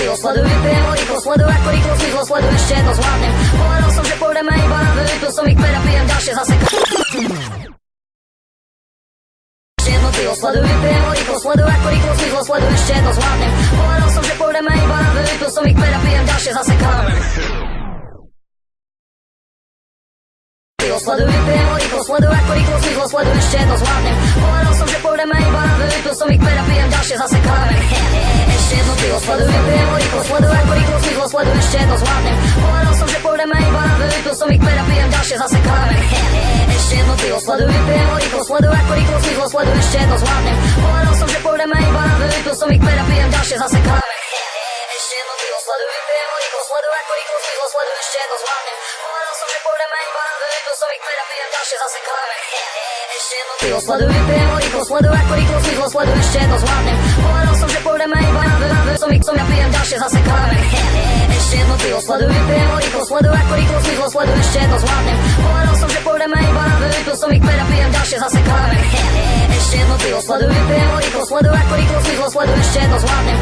pivo, sleduj, pijem ho rýchlo, sleduj ako rýchlo smyslo, sleduj, ešte jedno zvládnem. Povedal som, že pôjdeme iba na dve, vypil som ich päť a pijem ďalšie zase. Ešte jedno pivo, sleduj, pijem ho rýchlo, sleduj ako rýchlo smyslo, sleduj, ešte jedno zvládnem. Povedal som, že pôjdeme iba na dve, vypil som ich päť a pijem ďalšie zase kamen. Sleduj, pijem ho rýchlo, sleduj ako rýchlo smyslo, sleduj, ešte jedno zvládnem. Povedal som, že pôjdeme iba na dve, vypil som ich päť a pijem ďalšie zase kamen. Ešte jedno pivo, sleduj, pijem ho rýchlo, sleduj ako rýchlo smyslo, sleduj, ešte jedno zvládnem. Povedal som, že pôjdeme iba na dve, vypil som ich päť a pijem ďalšie zase kamen. Ešte jedno pivo, sleduj, pijem ho rýchlo, sleduj ako rýchlo smyslo, sleduj, ešte jedno zvládnem. Povedal som, že pôjdeme iba na dve, vypil som ich päť a pijem ďalšie zase kamen. Ešte jedno pivo, sleduj, pijem ho rýchlo, sleduj ako rýchlo smyslo, sleduj, ešte jedno zvládnem. Povedal som, že pôjdeme iba na dve, vypil som ich päť a pijem ďalšie zase kamen. Ešte jedno pivo, sleduj, pijem ho rýchlo, sleduj ako rýchlo smyslo, sleduj, ešte jedno zvládnem. Povedal som, že pôjdeme iba na dve, vypil som ich a pijem ďalšie zase kamen. Ešte jedno pivo, sleduj, pijem ho rýchlo, sleduj ako rýchlo smyslo, sleduj, ešte jedno zvládnem. Povedal som, že pôjdeme iba na dve, vypil som ich päť a pijem ďalšie zase kamen. Ešte jedno pivo, sleduj, pijem ho rýchlo, sleduj ako rýchlo smyslo, sleduj, ešte jedno zvládnem.